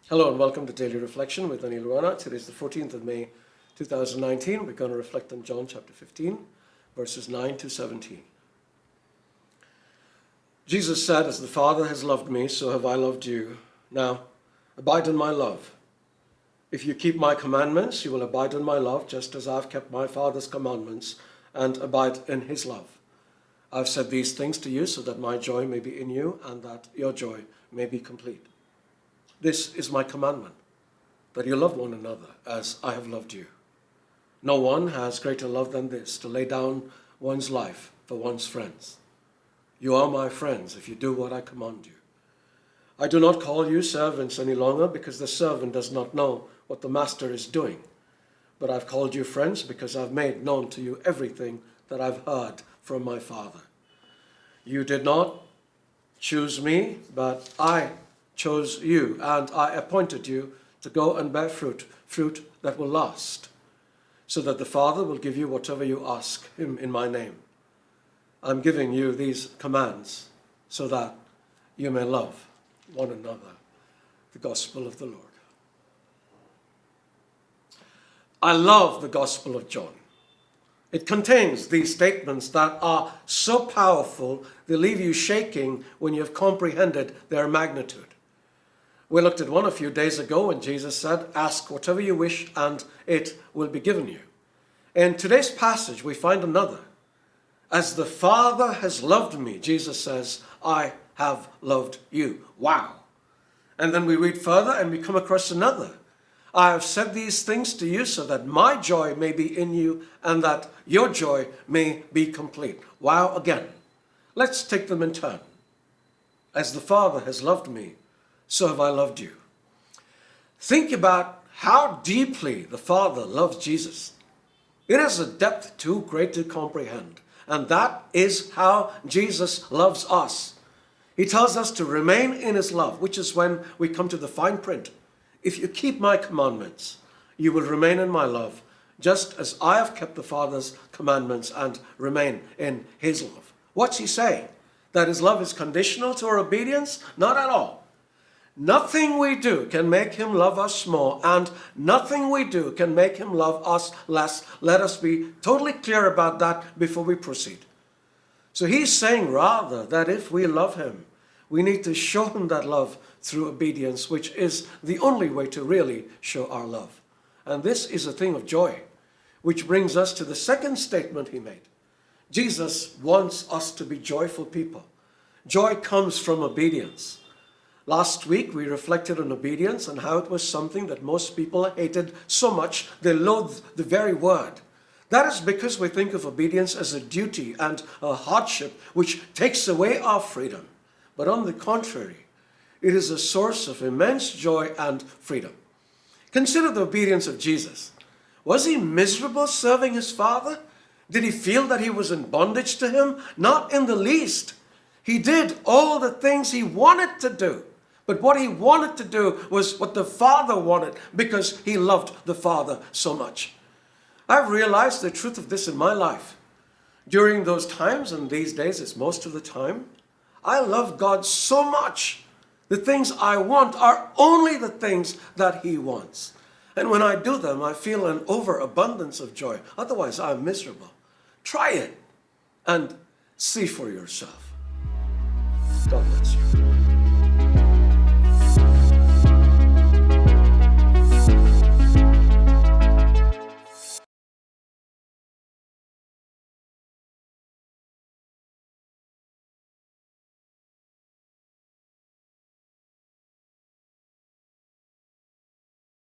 Hello and welcome to Daily Reflection with Aneel Aranha. Today is the 14th of May 2019. We're going to reflect on John chapter 15, verses 9 to 17. Jesus said, "As the Father has loved me, so have I loved you. Now, abide in my love. If you keep my commandments, you will abide in my love, just as I've kept my Father's commandments and abide in his love. I've said these things to you so that my joy may be in you and that your joy may be complete. This is my commandment, that you love one another as I have loved you. No one has greater love than this, to lay down one's life for one's friends. You are my friends if you do what I command you. I do not call you servants any longer, because the servant does not know what the master is doing. But I've called you friends because I've made known to you everything that I've heard from my Father. You did not choose me, but I chose you, and I appointed you to go and bear fruit that will last, so that the Father will give you whatever you ask him in my name. I'm giving you these commands so that you may love one another." The Gospel of the Lord. I love the Gospel of John. It contains these statements that are so powerful they leave you shaking when you have comprehended their magnitude. We looked at one a few days ago when Jesus said, "Ask whatever you wish and it will be given you." In today's passage, we find another. "As the Father has loved me," Jesus says, "I have loved you." Wow. And then we read further and we come across another. "I have said these things to you so that my joy may be in you and that your joy may be complete." Wow again. Let's take them in turn. "As the Father has loved me, so have I loved you." Think about how deeply the Father loves Jesus. It has a depth too great to comprehend. And that is how Jesus loves us. He tells us to remain in his love, which is when we come to the fine print. "If you keep my commandments, you will remain in my love, just as I have kept the Father's commandments and remain in his love." What's he saying? That his love is conditional to our obedience? Not at all. Nothing we do can make him love us more, and nothing we do can make him love us less. Let us be totally clear about that before we proceed. So he's saying rather that if we love him, we need to show him that love through obedience, which is the only way to really show our love. And this is a thing of joy, which brings us to the second statement he made. Jesus wants us to be joyful people. Joy comes from obedience. Last week, we reflected on obedience and how it was something that most people hated so much they loathed the very word. That is because we think of obedience as a duty and a hardship which takes away our freedom. But on the contrary, it is a source of immense joy and freedom. Consider the obedience of Jesus. Was he miserable serving his Father? Did he feel that he was in bondage to him? Not in the least. He did all the things he wanted to do. But what he wanted to do was what the Father wanted, because he loved the Father so much. I've realized the truth of this in my life. During those times, and these days it's most of the time, I love God so much. The things I want are only the things that he wants. And when I do them, I feel an overabundance of joy. Otherwise, I'm miserable. Try it and see for yourself. God bless you.